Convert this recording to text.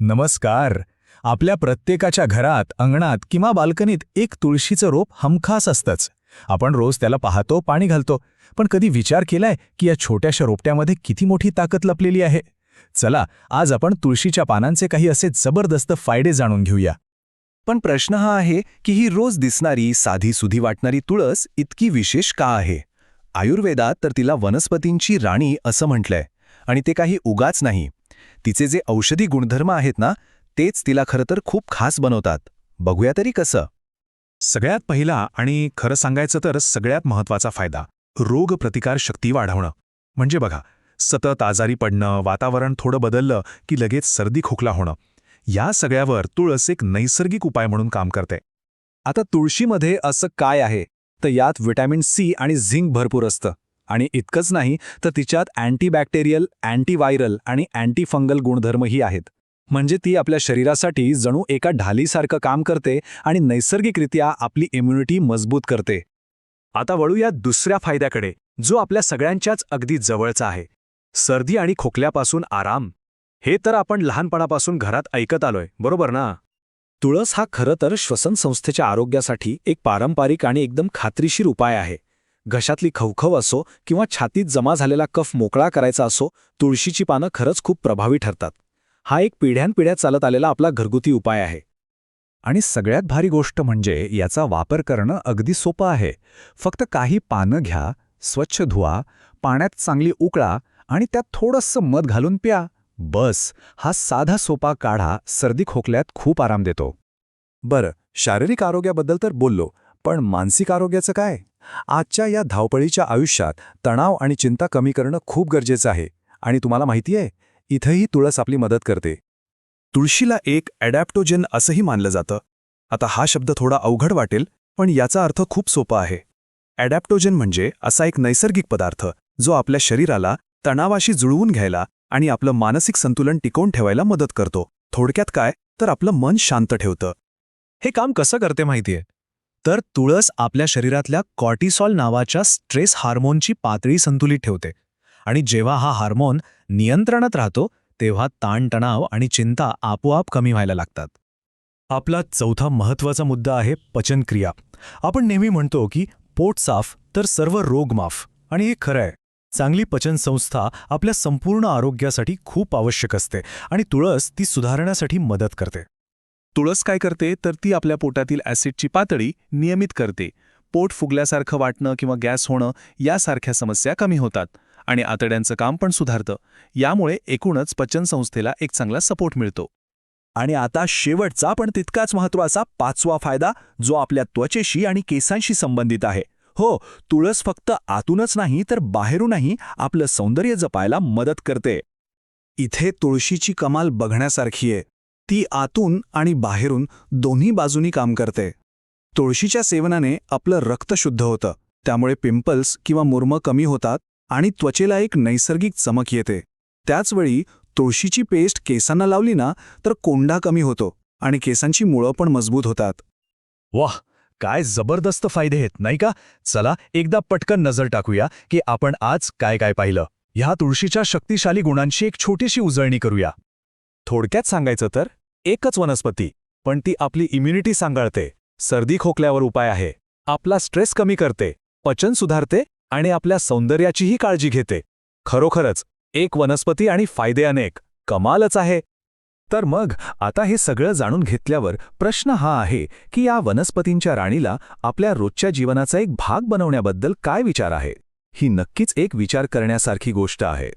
नमस्कार. आपल्या प्रत्येकाच्या घरात, अंगणात किंवा बाल्कनीत एक तुळशीचं रोप हमखास असतंच. आपण रोज त्याला पाहतो, पाणी घालतो. पण कधी विचार केलाय की या छोट्याशा रोपट्यामध्ये किती मोठी ताकद लपलेली आहे? चला, आज आपण तुळशीच्या पानांचे काही असे जबरदस्त फायदे जाणून घेऊया. पण प्रश्न हा आहे की ही रोज दिसणारी साधी-सुधी वाटणारी तुळस इतकी विशेष का आहे? आयुर्वेदात तर तिला वनस्पतींची राणी असं म्हटलंय. आणि ते काही उगाच नाही. तिचे जे औषधी गुणधर्म आहेत ना, तेच तिला खरं तर खूप खास बनवतात. बघूया तरी कसं? सगळ्यात पहिला आणि खरं सांगायचं तर सगळ्यात महत्त्वाचा फायदा, रोगप्रतिकार शक्ती वाढवणं. म्हणजे बघा, सतत आजारी पडणं, वातावरण थोडं बदललं की लगेच सर्दी खोकला होणं, या सगळ्यावर तुळस एक नैसर्गिक उपाय म्हणून काम करते. आता तुळशीमध्ये असं काय आहे? तर यात व्हिटॅमिन सी आणि झिंक भरपूर असतं. आणि इतकंच नाही तर तिच्यात अँटीबॅक्टेरियल, अँटीव्हायरल आणि अँटीफंगल गुणधर्मही आहेत. म्हणजे ती आपल्या शरीरासाठी जणू एका ढालीसारखं काम करते आणि नैसर्गिकरित्या आपली इम्युनिटी मजबूत करते. आता वळूया दुसऱ्या फायद्याकडे, जो आपल्या सगळ्यांच्याच अगदी जवळचा आहे. सर्दी आणि खोकल्यापासून आराम. हे तर आपण लहानपणापासून घरात ऐकत आलोय, बरोबर ना? तुळस हा खरं तर श्वसनसंस्थेच्या आरोग्यासाठी एक पारंपरिक आणि एकदम खात्रीशीर उपाय आहे. घशातली खवखव असो किंवा छातीत जमा झालेला कफ मोकळा करायचा असो, तुळशीची पानं खरंच खूप प्रभावी ठरतात. हा एक पिढ्यानपिढ्या चालत आलेला आपला घरगुती उपाय आहे. आणि सगळ्यात भारी गोष्ट म्हणजे याचा वापर करणं अगदी सोपं आहे. फक्त काही पानं घ्या, स्वच्छ धुवा, पाण्यात चांगली उकळा आणि त्यात थोडंसं मध घालून प्या. बस, हा साधा सोपा काढा सर्दी खोकल्यात खूप आराम देतो. बरं, शारीरिक आरोग्याबद्दल तर बोललो, पण मानसिक आरोग्याचं काय? आजच्या या धावपळीच्या आयुष्यात तणाव आणि चिंता कमी करणं खूप गरजेचं आहे. आणि तुम्हाला माहिती आहे, इथंही तुळस आपली मदत करते. तुळशीला एक ॲडॅप्टोजेन असंही मानलं जातं. आता हा शब्द थोडा अवघड वाटेल, पण याचा अर्थ खूप सोपा आहे. ॲडॅप्टोजेन म्हणजे असा एक नैसर्गिक पदार्थ जो आपल्या शरीराला तणावाशी जुळवून घ्यायला आणि आपलं मानसिक संतुलन टिकवून ठेवायला मदत करतो. थोडक्यात काय, तर आपलं मन शांत ठेवतं. हे काम कसं करते माहितीये? तर तुळस आपल्या शरीरातल्या कॉर्टिसॉल नावाच्या स्ट्रेस हार्मोनची पातळी संतुलित ठेवते. आणि जेव्हा हा हार्मोन नियंत्रणात राहतो, तेव्हा ताणतणाव आणि चिंता आपोआप कमी व्हायला लागतात. आपला चौथा महत्त्वाचा मुद्दा आहे पचनक्रिया. आपण नेहमी म्हणतो की पोट साफ तर सर्व रोग माफ, आणि हे खरं आहे. चांगली पचनसंस्था आपल्या संपूर्ण आरोग्यासाठी खूप आवश्यक असते आणि तुळस ती सुधारण्यासाठी मदत करते. तुळस काय करते तर ती आपल्या पोटातील ॲसिडची पातळी नियमित करते. पोट फुगल्यासारखं वाटणं किंवा गॅस होणं यासारख्या समस्या कमी होतात आणि आतड्यांचं काम पण सुधारतं. यामुळे एकूणच पचनसंस्थेला एक चांगला सपोर्ट मिळतो. आणि आता शेवटचा पण तितकाच महत्त्वाचा पाचवा फायदा, जो आपल्या त्वचेशी आणि केसांशी संबंधित आहे. हो, तुळस फक्त आतूनच नाही तर बाहेरूनही आपलं सौंदर्य जपायला मदत करते. इथे तुळशीची कमाल बघण्यासारखी आहे. ती आतून आणि बाहेरून दोन्ही बाजूनी काम करते. तुळशीच्या सेवनाने आपलं रक्त शुद्ध होतं, त्यामुळे पिंपल्स किंवा मुर्म कमी होतात आणि त्वचेला एक नैसर्गिक चमक येते. त्याचवेळी तुळशीची पेस्ट केसांना लावली ना तर कोंडा कमी होतो आणि केसांची मुळं पण मजबूत होतात. वाह, काय जबरदस्त फायदे आहेत, नाही का? चला, एकदा पटकन नजर टाकूया की आपण आज काय काय पाहिलं. ह्या तुळशीच्या शक्तिशाली गुणांची एक छोटीशी उजळणी करूया. थोडक्यात सांगायचं तर एकच वनस्पती, पण ती आपली इम्युनिटी सांभाळते, सर्दी खोकल्यावर उपाय आहे, आपला स्ट्रेस कमी करते, पचन सुधारते आणि आपल्या सौंदर्याचीही काळजी घेते. खरोखरच एक वनस्पती आणि फायदे अनेक. कमालच आहे. तर मग आता हे सगळं जाणून घेतल्यावर प्रश्न हा आहे की या वनस्पतींच्या राणीला आपल्या रोजच्या जीवनाचा एक भाग बनवण्याबद्दल काय विचार आहे? ही नक्कीच एक विचार करण्यासारखी गोष्ट आहे.